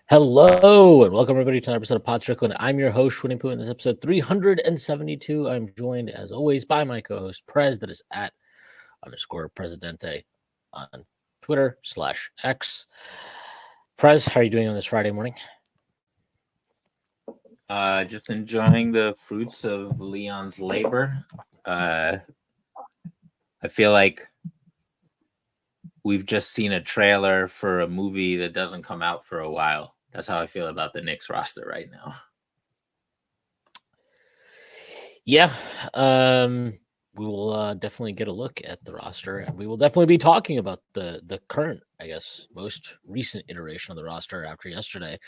Hello and welcome everybody to another episode of Pod Strickland. I'm your host, Shwin and Prez. In this episode 372, I'm joined as always by my co-host Prez, that is at _Presidente on Twitter/X. Prez, how are you doing on this Friday morning? Just enjoying the fruits of Leon's labor. I feel like we've just seen a trailer for a movie that doesn't come out for a while. That's how I feel about the Knicks roster right now. Yeah, we will definitely get a look at the roster, and we will definitely be talking about the current, I guess, most recent iteration of the roster after yesterday.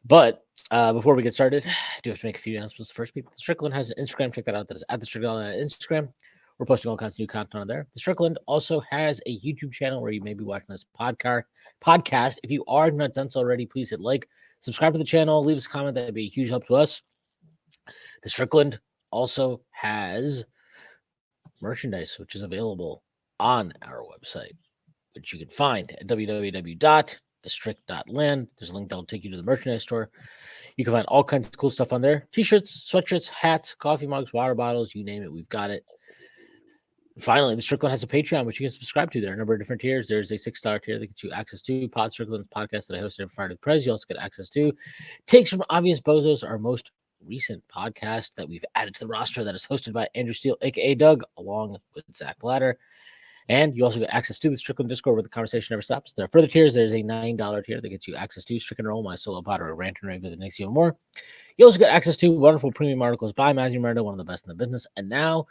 But before we get started, I do have to make a few announcements. First, people, Strickland has an Instagram. Check that out. That is at the Strickland on Instagram. We're posting all kinds of new content on there. The Strickland also has a YouTube channel where you may be watching this podcast. If you are not done so already, please hit like, subscribe to the channel, leave us a comment. That'd be a huge help to us. The Strickland also has merchandise, which is available on our website, which you can find at www.thestrict.land. There's a link that'll take you to the merchandise store. You can find all kinds of cool stuff on there. T-shirts, sweatshirts, hats, coffee mugs, water bottles, you name it, we've got it. Finally, the Strickland has a Patreon, which you can subscribe to. There are a number of different tiers. There's a $6 tier that gets you access to Pod Strickland's podcast that I hosted every Friday with Prez. You also get access to Takes from Obvious Bozos, our most recent podcast that we've added to the roster that is hosted by Andrew Steele, a.k.a. Doug, along with Zach Blatter. And you also get access to the Strickland Discord where the conversation never stops. There are further tiers. There's a $9 tier that gets you access to Strickland Roll, my solo pod, or a rant and rave that makes you more. You also get access to wonderful premium articles by Matthew Murdo, one of the best in the business. And now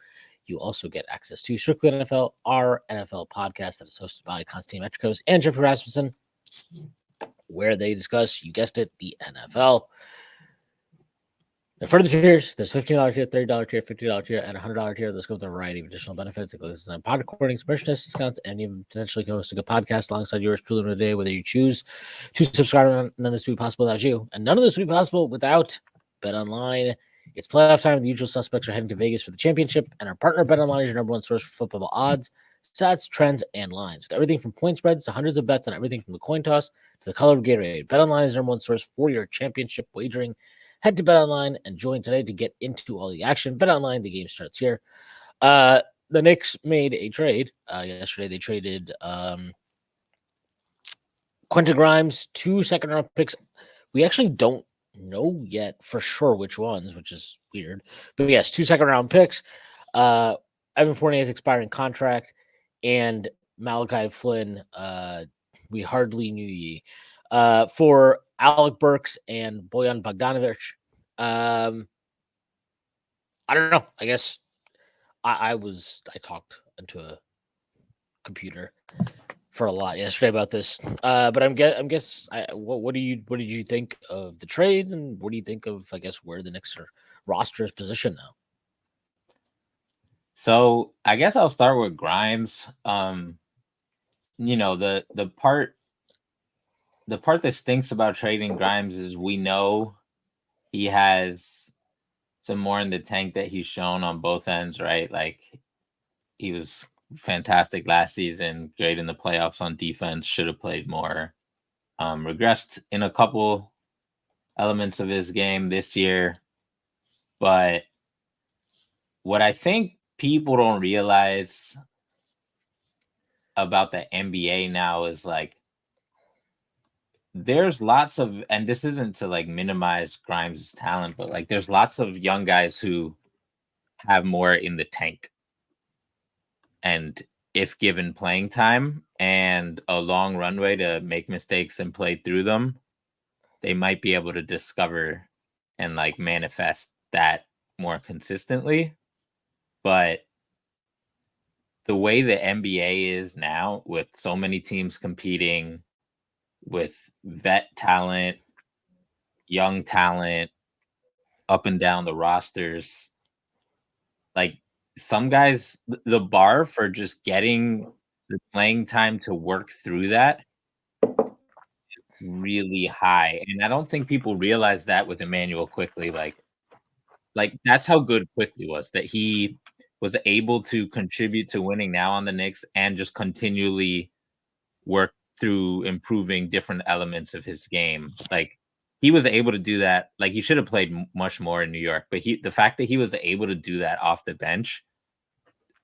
you also get access to Strickland NFL, our NFL podcast that is hosted by Constantine Metricos and Jeffrey Rasmussen, where they discuss, you guessed it, the NFL. Now, further tiers, there's $15 tier, $30 tier, $50 tier, and $100 tier. Those go with a variety of additional benefits, including pod recordings, merchandise discounts, and even potentially hosting a podcast alongside yours truly today, whether you choose to subscribe. None of this would be possible without you, and none of this would be possible without BetOnline. It's playoff time. The usual suspects are heading to Vegas for the championship, and our partner BetOnline is your number one source for football odds, stats, trends, and lines. With everything from point spreads to hundreds of bets on everything from the coin toss to the color of Gatorade, BetOnline is the number one source for your championship wagering. Head to BetOnline and join today to get into all the action. BetOnline, the game starts here. The Knicks made a trade yesterday. They traded Quentin Grimes, 2 second-round picks. We actually don't know yet for sure which ones, which is weird. But yes, 2 second-round picks. Evan Fournier's expiring contract, and Malachi Flynn, we hardly knew ye, for Alec, Burks, and Bojan Bogdanovic. I don't know. I guess I talked into a computer for a lot yesterday about this. But what did you think of the trades, and what do you think of, I guess, where the Knicks roster is positioned now? So I guess I'll start with Grimes. The part that stinks about trading Grimes is we know he has some more in the tank that he's shown on both ends, right? Like, he was fantastic last season, great in the playoffs on defense, should have played more. Regressed in a couple elements of his game this year. But what I think people don't realize about the NBA now is, like, there's lots of, and this isn't to like minimize Grimes' talent, but like there's lots of young guys who have more in the tank. And if given playing time and a long runway to make mistakes and play through them, they might be able to discover and like manifest that more consistently. But the way the NBA is now, with so many teams competing, with vet talent, young talent, up and down the rosters, like, some guys, the bar for just getting the playing time to work through that is really high. And I don't think people realize that with Emmanuel Quickley. Like that's how good Quickley was, that he was able to contribute to winning now on the Knicks and just continually work through improving different elements of his game. Like he was able to do that. Like he should have played much more in New York, but the fact that he was able to do that off the bench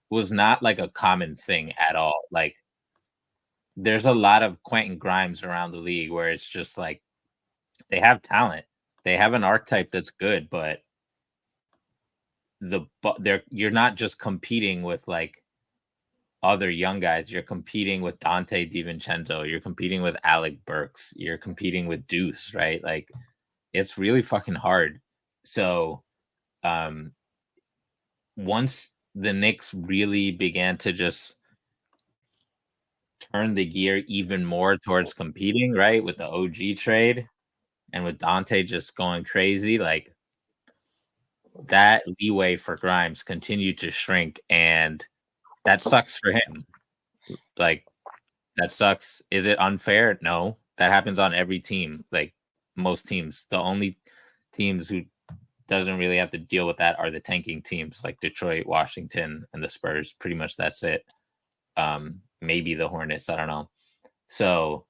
was not like a common thing at all. Like there's a lot of Quentin Grimes around the league where it's just like they have talent, they have an archetype that's good, but you're not just competing with like other young guys. You're competing with Dante DiVincenzo. You're competing with Alec Burks. You're competing with Deuce, right? Like it's really fucking hard. So once the Knicks really began to just turn the gear even more towards competing, right, with the OG trade and with Dante just going crazy, like that leeway for Grimes continued to shrink, and that sucks for him. Like that sucks. Is it unfair? No, that happens on every team. Like most teams, the only teams who doesn't really have to deal with that are the tanking teams like Detroit, Washington, and the Spurs. Pretty much that's it. Maybe the Hornets. I don't know. So,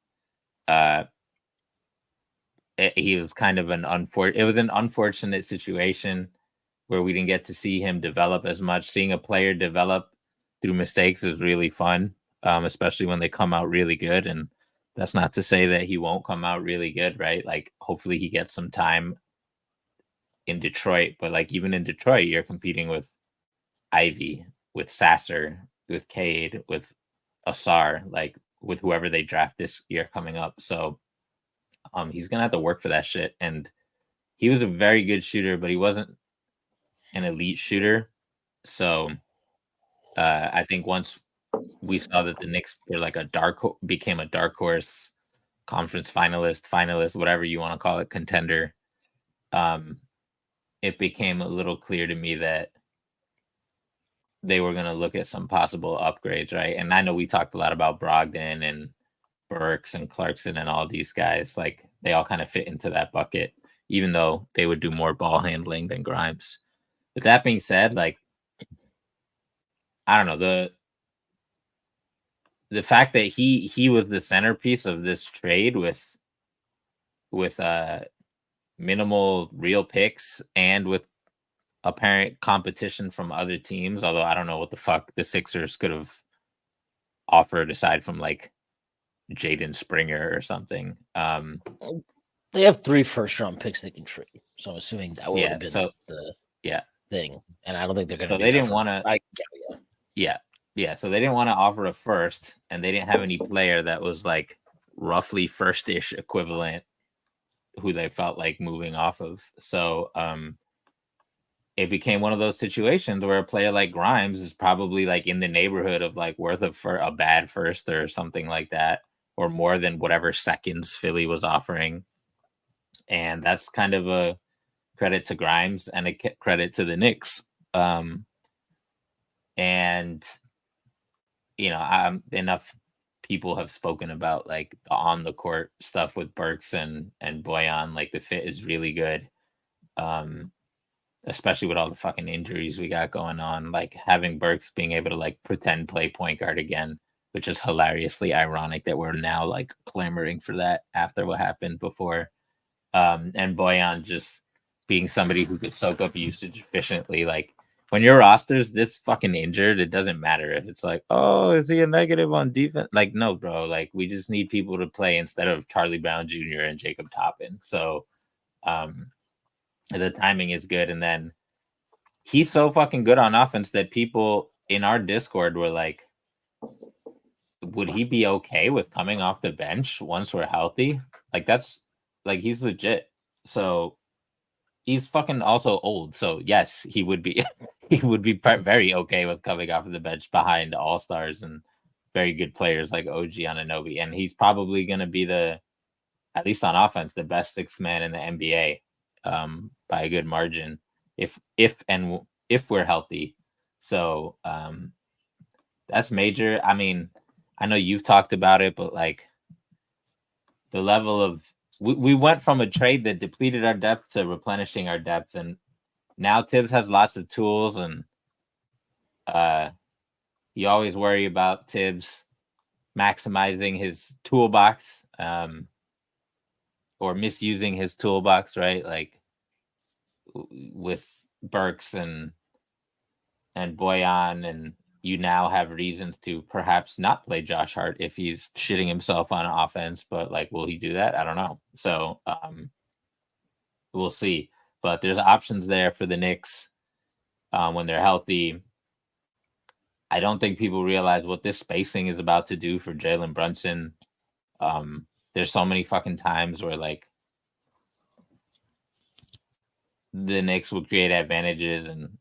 he was kind of it was an unfortunate situation where we didn't get to see him develop as much. Seeing a player develop through mistakes is really fun, especially when they come out really good. And that's not to say that he won't come out really good, right? Like hopefully he gets some time in Detroit, but like even in Detroit, you're competing with Ivy, with Sasser, with Cade, with Asar, like with whoever they draft this year coming up. So he's gonna have to work for that shit. And he was a very good shooter, but he wasn't an elite shooter. So I think once we saw that the Knicks were like became a dark horse, conference finalist, whatever you want to call it, contender, it became a little clear to me that they were going to look at some possible upgrades, right? And I know we talked a lot about Brogdon and Burks and Clarkson and all these guys. Like they all kind of fit into that bucket, even though they would do more ball handling than Grimes. With that being said, like I don't know, the fact that he was the centerpiece of this trade with minimal real picks and with apparent competition from other teams, although I don't know what the fuck the Sixers could have offered aside from like Jaden Springer or something. They have 3 first-round picks they can trade, so I'm assuming that would have been the thing. And I don't think they're going to. So they didn't want to. Yeah. So they didn't want to offer a first, and they didn't have any player that was like roughly first-ish equivalent who they felt like moving off of. So it became one of those situations where a player like Grimes is probably like in the neighborhood of like worth a bad first or something like that, or more than whatever seconds Philly was offering. And that's kind of a credit to Grimes and a credit to the Knicks. And you know, enough people have spoken about like the on the court stuff with Burks and Bojan. Like the fit is really good, especially with all the fucking injuries we got going on. Like having Burks being able to like pretend play point guard again, which is hilariously ironic that we're now like clamoring for that after what happened before. And Bojan just being somebody who could soak up usage efficiently. Like when your roster's this fucking injured, it doesn't matter if it's like, oh, is he a negative on defense? Like, no, bro. Like, we just need people to play instead of Charlie Brown Jr. and Jacob Toppin. So, the timing is good. And then he's so fucking good on offense that people in our Discord were like, would he be okay with coming off the bench once we're healthy? Like, that's like, he's legit. So, he's fucking also old. So, yes, he would be. He would be very okay with coming off of the bench behind all-stars and very good players like OG Anunoby. And he's probably going to be at least on offense, the best sixth man in the NBA by a good margin if we're healthy. So that's major. I mean, I know you've talked about it, but like the level of we went from a trade that depleted our depth to replenishing our depth, and now Tibbs has lots of tools, and you always worry about Tibbs maximizing his toolbox, or misusing his toolbox, right? Like with Burks and Bojan, and you now have reasons to perhaps not play Josh Hart if he's shitting himself on offense. But like, will he do that? I don't know. So we'll see. But there's options there for the Knicks when they're healthy. I don't think people realize what this spacing is about to do for Jalen Brunson. There's so many fucking times where like the Knicks would create advantages and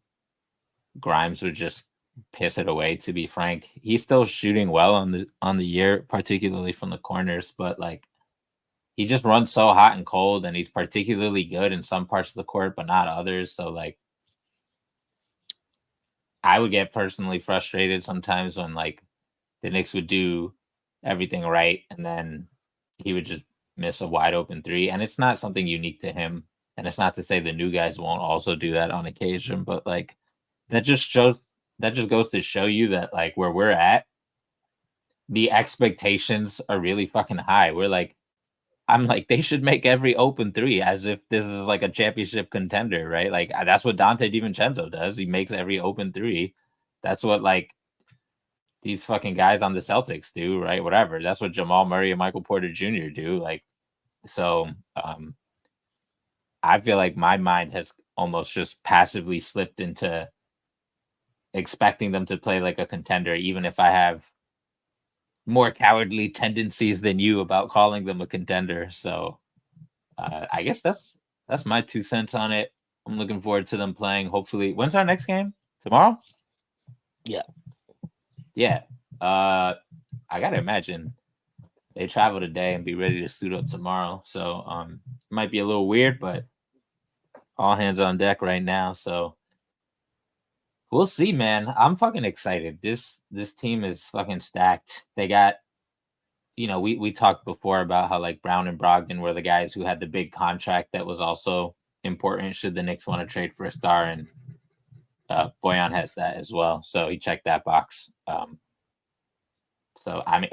Grimes would just piss it away. To be frank, he's still shooting well on the year, particularly from the corners, but like he just runs so hot and cold, and he's particularly good in some parts of the court, but not others. So like, I would get personally frustrated sometimes when like the Knicks would do everything right and then he would just miss a wide open three. And it's not something unique to him. And it's not to say the new guys won't also do that on occasion, but like that just goes to show you that like where we're at, the expectations are really fucking high. I'm like, they should make every open three as if this is like a championship contender, right? Like that's what Dante DiVincenzo does. He makes every open three. That's what like these fucking guys on the Celtics do, right? Whatever. That's what Jamal Murray and Michael Porter Jr. do. Like, so I feel like my mind has almost just passively slipped into expecting them to play like a contender, even if I have more cowardly tendencies than you about calling them a contender. So I guess that's my 2 cents on it. I'm looking forward to them playing. Hopefully, when's our next game? Tomorrow? Yeah. I gotta imagine they travel today and be ready to suit up tomorrow. So it might be a little weird, but all hands on deck right now. So we'll see, man. I'm fucking excited. This team is fucking stacked. They got, we talked before about how like Brown and Brogdon were the guys who had the big contract that was also important should the Knicks want to trade for a star, and Bojan has that as well. So he checked that box. So I mean,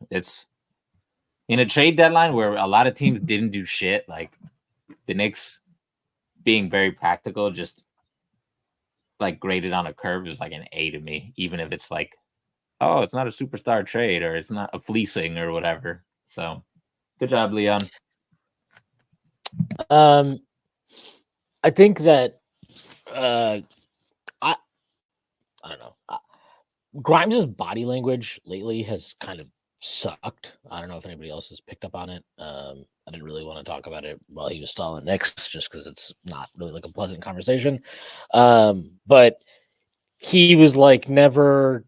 it's in a trade deadline where a lot of teams didn't do shit. Like the Knicks being very practical, just like graded on a curve is like an A to me, even if it's like, oh, it's not a superstar trade or it's not a fleecing or whatever. So good job, Leon. I think that I don't know. Grimes' body language lately has kind of sucked. I don't know if anybody else has picked up on it. I didn't really want to talk about it while he was still on the Knicks, just because it's not really like a pleasant conversation. But he was like never,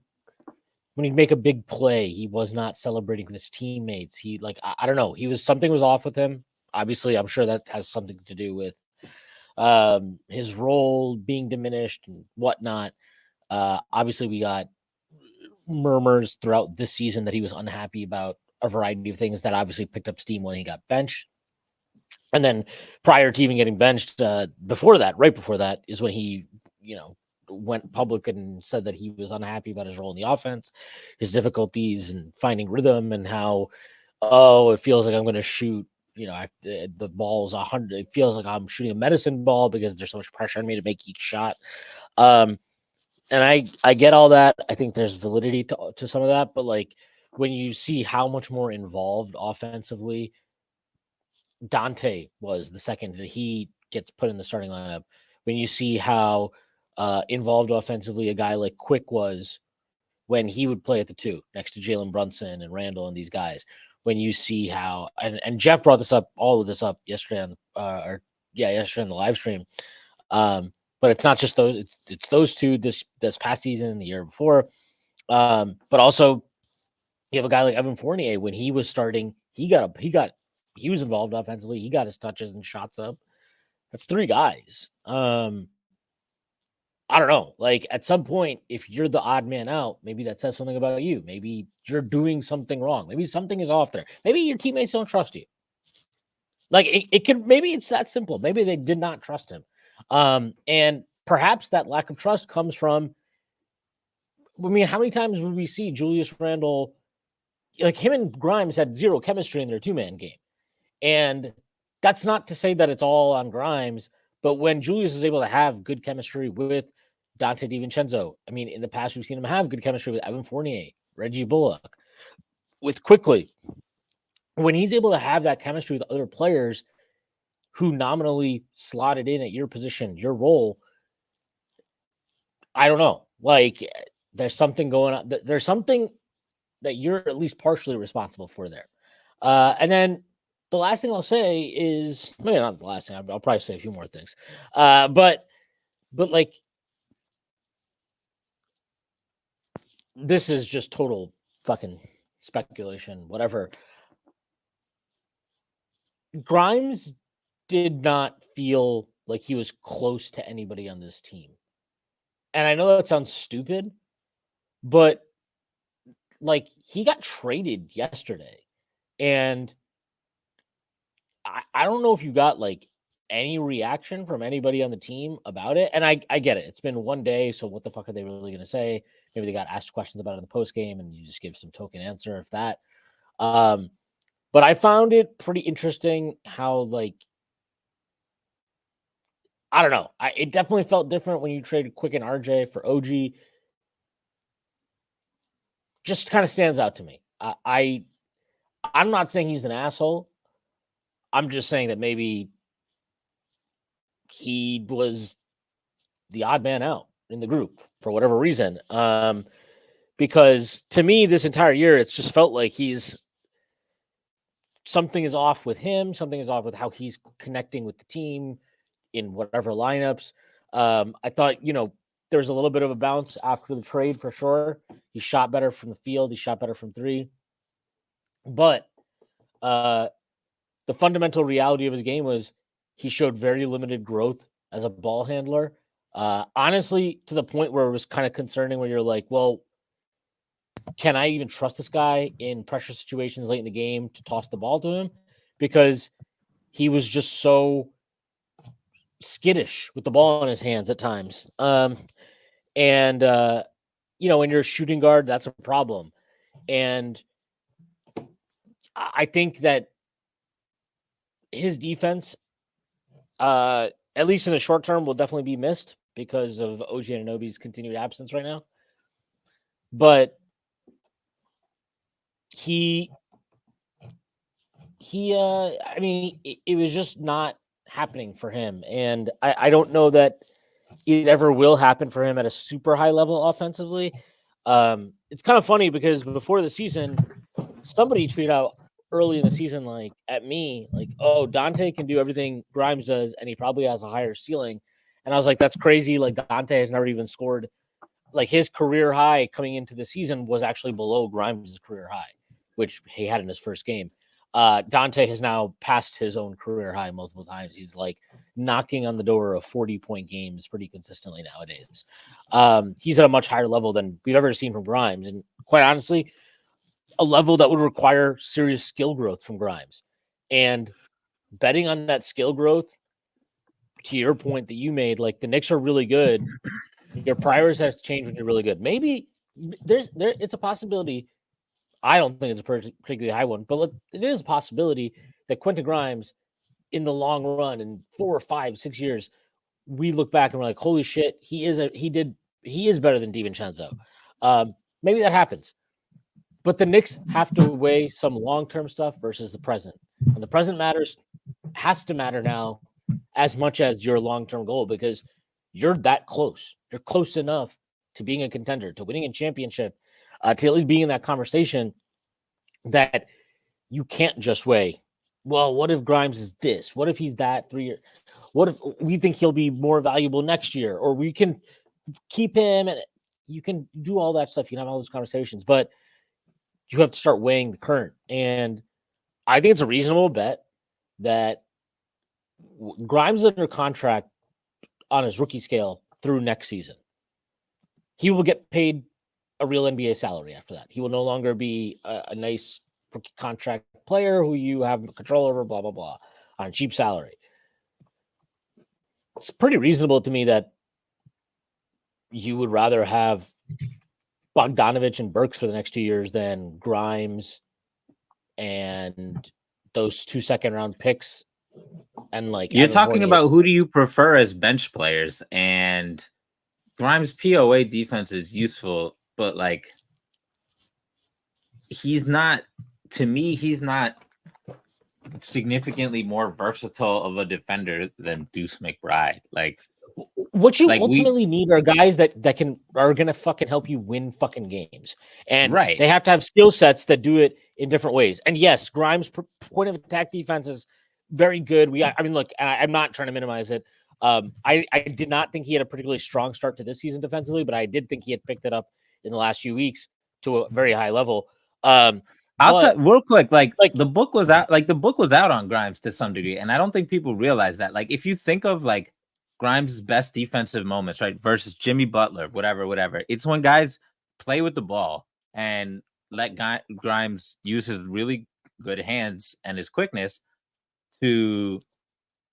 when he'd make a big play, he was not celebrating with his teammates. He like, I don't know. Something was off with him. Obviously, I'm sure that has something to do with his role being diminished and whatnot. Obviously, we got murmurs throughout this season that he was unhappy about a variety of things that obviously picked up steam when he got benched. And then prior to even getting benched, right before that is when he, went public and said that he was unhappy about his role in the offense, his difficulties and finding rhythm, and how, it feels like I'm going to shoot, the ball's 100. It feels like I'm shooting a medicine ball because there's so much pressure on me to make each shot. And I get all that. I think there's validity to some of that, but like when you see how much more involved offensively Dante was the second that he gets put in the starting lineup, when you see how involved offensively a guy like Quick was when he would play at the 2 next to Jalen Brunson and Randall and these guys, when you see how, and Jeff brought all of this up yesterday yesterday on the live stream. But it's not just those, it's those two this past season and the year before. But also you have a guy like Evan Fournier, when he was starting, he was involved offensively. He got his touches and shots up. That's 3 guys. I don't know. Like at some point, if you're the odd man out, maybe that says something about you. Maybe you're doing something wrong. Maybe something is off there. Maybe your teammates don't trust you. Like maybe it's that simple. Maybe they did not trust him. And perhaps that lack of trust comes from, I mean, how many times would we see Julius Randle, like him and Grimes had zero chemistry in their 2-man game. And that's not to say that it's all on Grimes, but when Julius is able to have good chemistry with Dante DiVincenzo, I mean, in the past, we've seen him have good chemistry with Evan Fournier, Reggie Bullock, with Quickly. When he's able to have that chemistry with other players who nominally slotted in at your position, your role, I don't know. Like, there's something going on. There's something that you're at least partially responsible for there. And then the last thing I'll say is, maybe not the last thing. I'll probably say a few more things. But like, this is just total fucking speculation, whatever. Grimes did not feel like he was close to anybody on this team. And I know that sounds stupid, but like, he got traded yesterday. And I don't know if you got like any reaction from anybody on the team about it. And I get it. It's been one day. So what the fuck are they really going to say? Maybe they got asked questions about it in the post game and you just give some token answer if that. But I found it pretty interesting how, like, I don't know. It definitely felt different when you traded Quick and RJ for OG. Just kind of stands out to me. I'm not saying he's an asshole. I'm just saying that maybe he was the odd man out in the group for whatever reason. Because to me, this entire year, it's just felt like something is off with him. Something is off with how he's connecting with the team in whatever lineups. I thought, there was a little bit of a bounce after the trade for sure. He shot better from the field. He shot better from three. But the fundamental reality of his game was he showed very limited growth as a ball handler. Honestly, to the point where it was kind of concerning, where you're like, well, can I even trust this guy in pressure situations late in the game to toss the ball to him? Because he was just so skittish with the ball in his hands at times. And when you're a shooting guard, that's a problem. And I think that his defense, at least in the short term, will definitely be missed because of OG Anunoby's continued absence right now. But it was just not happening for him. And I don't know that it ever will happen for him at a super high level offensively. It's kind of funny because before the season, somebody tweeted out early in the season, like, at me, like, oh, Dante can do everything Grimes does, and he probably has a higher ceiling. And I was like, that's crazy. Like, Dante has never even scored. Like, his career high coming into the season was actually below Grimes' career high, which he had in his first game. Dante has now passed his own career high multiple times. He's like knocking on the door of 40-point games pretty consistently nowadays. He's at a much higher level than we've ever seen from Grimes. And quite honestly, a level that would require serious skill growth from Grimes. And betting on that skill growth, to your point that you made, like, the Knicks are really good. Your priorities have to change when you're really good. Maybe it's a possibility. I don't think it's a particularly high one, but it is a possibility that Quentin Grimes, in the long run, in 4 or 5, 6 years, we look back and we're like, holy shit, he is better than DiVincenzo. Maybe that happens. But the Knicks have to weigh some long-term stuff versus the present. And the present has to matter now as much as your long-term goal, because you're that close. You're close enough to being a contender, to winning a championship, to at least being in that conversation, that you can't just weigh, well, what if Grimes is this? What if he's that 3 years? What if we think he'll be more valuable next year? Or we can keep him, and you can do all that stuff. You can have all those conversations, but you have to start weighing the current. And I think it's a reasonable bet that Grimes is under contract on his rookie scale through next season. He will get paid a real NBA salary after that. He will no longer be a nice rookie contract player who you have control over, blah, blah, blah, on a cheap salary. It's pretty reasonable to me that you would rather have Bogdanovic and Burks for the next 2 years than Grimes and those 2 second-round picks, and like you're Evan talking Fournier's- about who do you prefer as bench players, and Grimes' POA defense is useful, but like he's not. To me, he's not significantly more versatile of a defender than Deuce McBride. Like what you like ultimately need are guys that are gonna fucking help you win fucking games, and Right. they have to have skill sets that do it in different ways. And yes, Grimes' point of attack defense is very good. I mean, look, I'm not trying to minimize it. I did not think he had a particularly strong start to this season defensively, but I did think he had picked it up in the last few weeks to a very high level. I'll tell real quick, like the book was out on Grimes to some degree, and I don't think people realize that. Like, if you think of like Grimes' best defensive moments, right, versus Jimmy Butler, whatever, it's when guys play with the ball and let Grimes use his really good hands and his quickness to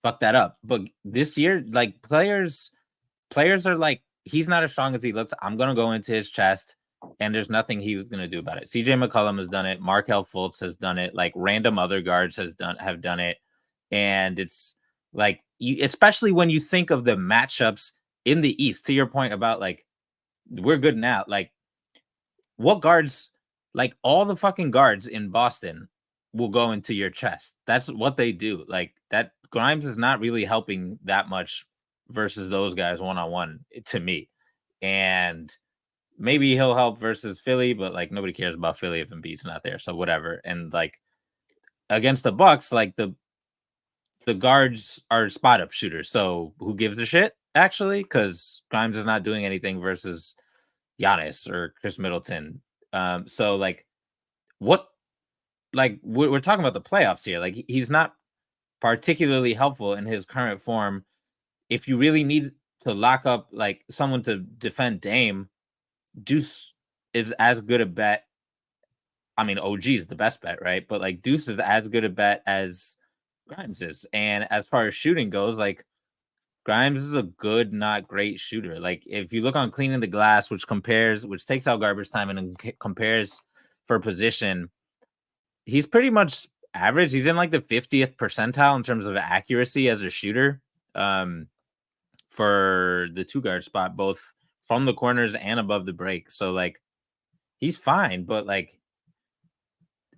fuck that up. But this year, like players are like, he's not as strong as he looks. I'm gonna go into his chest, and there's nothing he was gonna do about it. CJ McCollum has done it. Markelle Fultz has done it. Like random other guards have done it, and it's like especially when you think of the matchups in the East. To your point about like we're good now. Like what guards? Like all the fucking guards in Boston will go into your chest. That's what they do. Like that Grimes is not really helping that much versus those guys one-on-one to me. And maybe he'll help versus Philly, but like nobody cares about Philly if Embiid's not there. So whatever. And like against the Bucks, like the guards are spot up shooters. So who gives a shit actually? Because Grimes is not doing anything versus Giannis or Chris Middleton. So like what? Like we're talking about the playoffs here. Like he's not particularly helpful in his current form. If you really need to lock up like someone to defend Dame, Deuce is as good a bet. I mean, OG is the best bet, right? But like Deuce is as good a bet as Grimes is. And as far as shooting goes, like Grimes is a good, not great shooter. Like if you look on cleaning the glass, which takes out garbage time and compares for position, he's pretty much average. He's in like the 50th percentile in terms of accuracy as a shooter for the 2-guard spot, both from the corners and above the break. So like he's fine, but like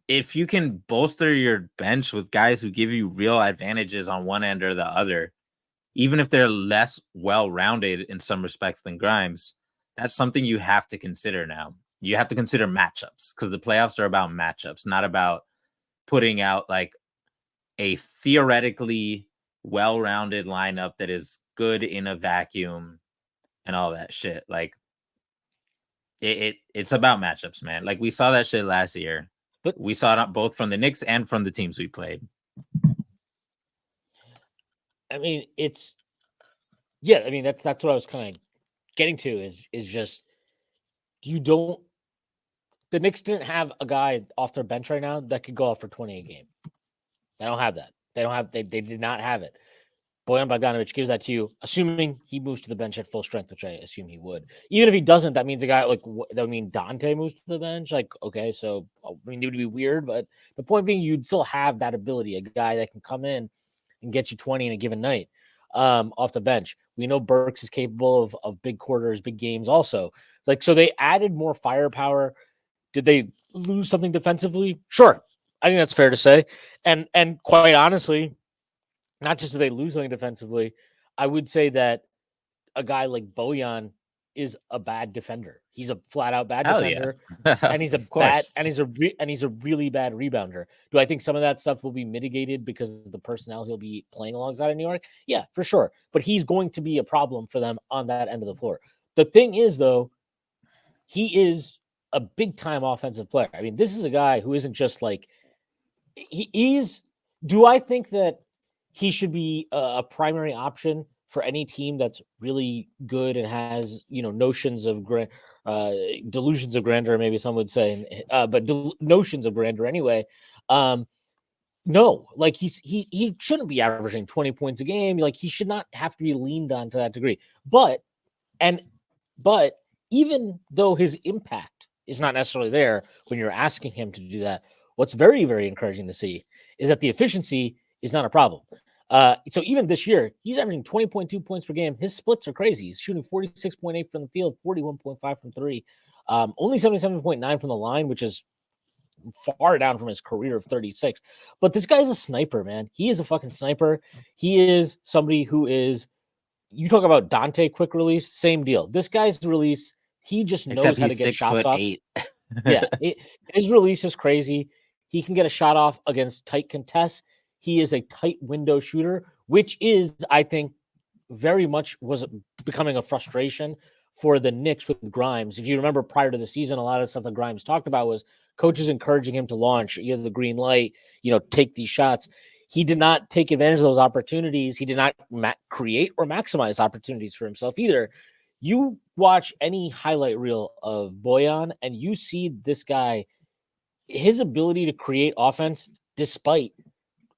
if you can bolster your bench with guys who give you real advantages on one end or the other, even if they're less well-rounded in some respects than Grimes, that's something you have to consider now. You have to consider matchups because the playoffs are about matchups, not about putting out like a theoretically well-rounded lineup that is good in a vacuum and all that shit. Like it's about matchups, man. Like we saw that shit last year, but we saw it both from the Knicks and from the teams we played. I mean, that's what I was kind of getting to is just the Knicks didn't have a guy off their bench right now that could go off for 20 a game. They don't have that. They did not have it. Bojan Bogdanovic gives that to you, assuming he moves to the bench at full strength, which I assume he would. Even if he doesn't, that means a guy like that would mean Dante moves to the bench. Like, okay, so I mean, it would be weird, but the point being, you'd still have that ability, a guy that can come in and get you 20 in a given night off the bench. We know Burks is capable of big quarters, big games also. Like, so they added more firepower. Did they lose something defensively? Sure. I think that's fair to say. And quite honestly, not just do they lose something defensively, I would say that a guy like Bojan is a bad defender. He's a flat out bad defender, and he's he's a really bad rebounder. Do I think some of that stuff will be mitigated because of the personnel he'll be playing alongside in New York? Yeah, for sure. But he's going to be a problem for them on that end of the floor. The thing is, though, he is a big time offensive player. I mean, this is a guy who isn't just like he's. Do I think that he should be a primary option for any team that's really good and has notions of delusions of grandeur, maybe some would say, but notions of grandeur anyway? No, like he shouldn't be averaging 20 points a game. Like he should not have to be leaned on to that degree. But even though his impact is not necessarily there when you're asking him to do that, what's very, very encouraging to see is that the efficiency is not a problem. So even this year, he's averaging 20.2 points per game. His splits are crazy. He's shooting 46.8 from the field, 41.5 from three, only 77.9 from the line, which is far down from his career of 36. But this guy's a sniper, man. He is a fucking sniper. He is somebody who is, you talk about Dante quick release, same deal. This guy's release, he just knows how to get shots off. 6'8". Yeah, his release is crazy. He can get a shot off against tight contests. He is a tight window shooter, which is, I think, very much was becoming a frustration for the Knicks with Grimes. If you remember prior to the season, a lot of stuff that Grimes talked about was coaches encouraging him to launch, you have the green light, take these shots. He did not take advantage of those opportunities. He did not create or maximize opportunities for himself either. You watch any highlight reel of Bojan and you see this guy, his ability to create offense despite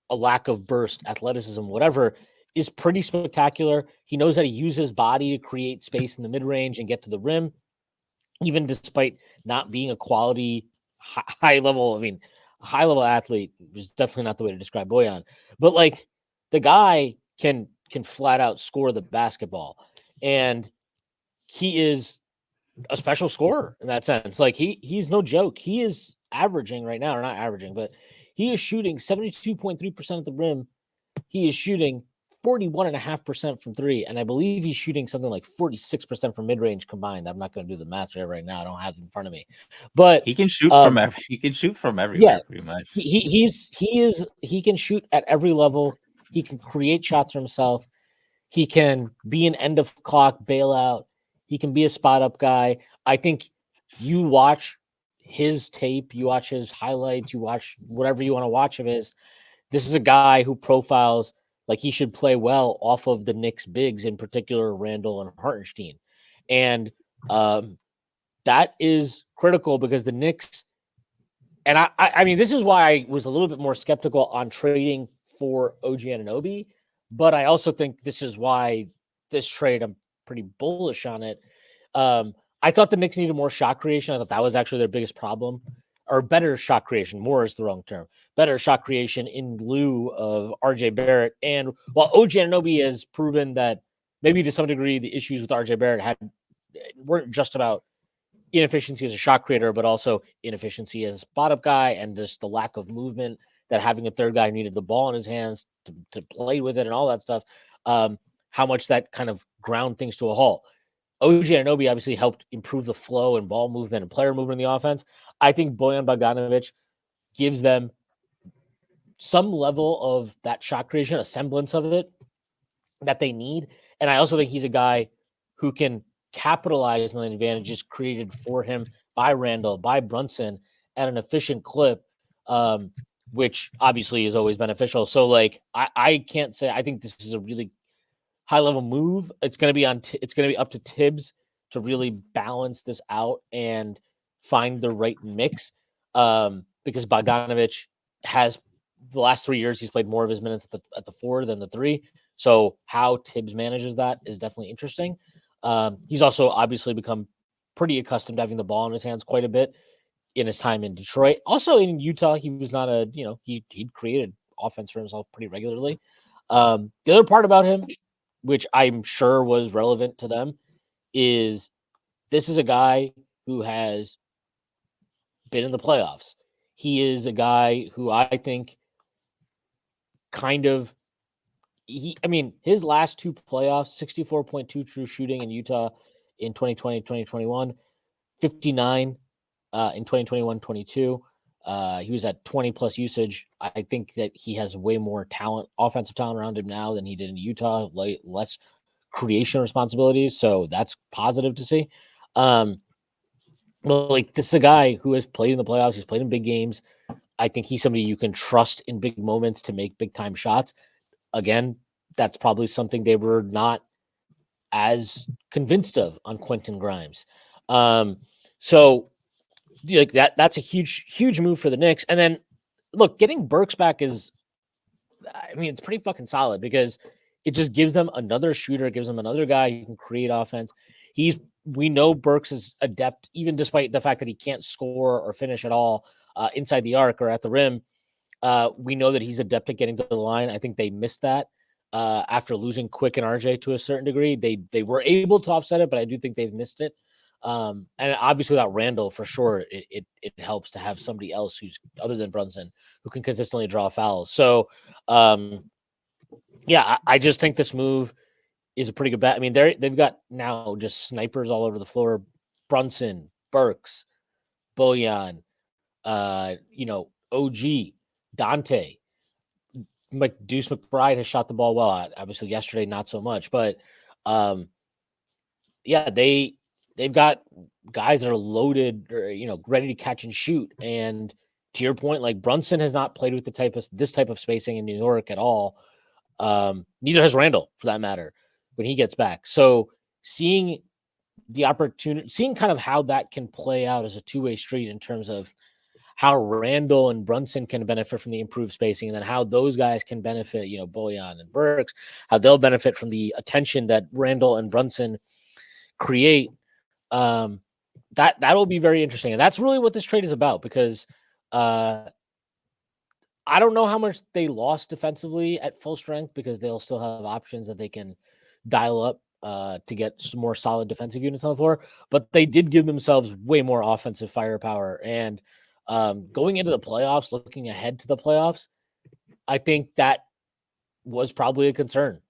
a lack of burst, athleticism, whatever, is pretty spectacular. He knows how to use his body to create space in the mid-range and get to the rim, even despite not being a quality high-level athlete is definitely not the way to describe Bojan. But like the guy can flat out score the basketball. And he is a special scorer in that sense. Like he's no joke. He is averaging right now, or not averaging, but he is shooting 72.3% at the rim. He is shooting 41.5% from three. And I believe he's shooting something like 46% from mid-range combined. I'm not going to do the math right now. I don't have it in front of me. But he can shoot from everywhere, pretty much. He can shoot at every level. He can create shots for himself. He can be an end of clock bailout. He can be a spot up guy. I think you watch his tape, you watch his highlights, you watch whatever you want to watch of his. This is a guy who profiles like he should play well off of the Knicks bigs, in particular Randall and Hartenstein. And that is critical because the Knicks, and I mean, this is why I was a little bit more skeptical on trading for OG Anunoby, but I also think this is why this trade, I'm pretty bullish on it. I thought the Knicks needed more shot creation. I thought that was actually their biggest problem, or better shot creation. More is the wrong term. Better shot creation in lieu of RJ Barrett. And while OG Anunoby has proven that maybe to some degree the issues with RJ Barrett weren't just about inefficiency as a shot creator, but also inefficiency as a spot-up guy and just the lack of movement that having a third guy needed the ball in his hands to play with it and all that stuff, how much that kind of ground things to a halt. OG Anunoby obviously helped improve the flow and ball movement and player movement in the offense. I think Bojan Bogdanovic gives them some level of that shot creation, a semblance of it that they need. And I also think he's a guy who can capitalize on the advantages created for him by Randall, by Brunson at an efficient clip, which obviously is always beneficial. So like, I can't say, I think this is a really high level move. It's going to be it's going to be up to Tibbs to really balance this out and find the right mix. Because Bogdanovic has the last 3 years, he's played more of his minutes at the four than the three. So how Tibbs manages that is definitely interesting. He's also obviously become pretty accustomed to having the ball in his hands quite a bit in his time in Detroit. Also in Utah, he was not he created offense for himself pretty regularly. The other part about him, which I'm sure was relevant to them, is this is a guy who has been in the playoffs. He is a guy who I think his last two playoffs, 64.2 true shooting in Utah in 2020, 2021, 59 in 2021-22. He was at 20 plus usage. I think that he has way more talent, offensive talent around him now than he did in Utah, less creation responsibilities. So that's positive to see. Well, like this is a guy who has played in the playoffs. He's played in big games. I think he's somebody you can trust in big moments to make big time shots. Again, that's probably something they were not as convinced of on Quentin Grimes. So like that's a huge move for the Knicks. And then look, getting Burks back it's pretty fucking solid because it just gives them another shooter, gives them another guy who can create offense. We know Burks is adept, even despite the fact that he can't score or finish at all inside the arc or at the rim. We know that he's adept at getting to the line. I think they missed that after losing Quick and RJ to a certain degree. They were able to offset it, but I do think they've missed it. And obviously without Randall, for sure, it helps to have somebody else who's other than Brunson who can consistently draw fouls. So, yeah, I just think this move is a pretty good bet. I mean, they've got now just snipers all over the floor. Brunson, Burks, Bojan, OG, Dante, Deuce McBride has shot the ball well. Obviously, yesterday not so much, but yeah, they've got guys that are loaded or ready to catch and shoot. And to your point, like Brunson has not played with this type of spacing in New York at all. Neither has Randall, for that matter, when he gets back. So seeing the opportunity, seeing kind of how that can play out as a two-way street in terms of how Randall and Brunson can benefit from the improved spacing, and then how those guys can benefit, Bojan and Burks, how they'll benefit from the attention that Randall and Brunson create. That'll be very interesting. And that's really what this trade is about, because I don't know how much they lost defensively at full strength, because they'll still have options that they can dial up to get some more solid defensive units on the floor. But they did give themselves way more offensive firepower. And going into the playoffs, looking ahead to the playoffs, I think that was probably a concern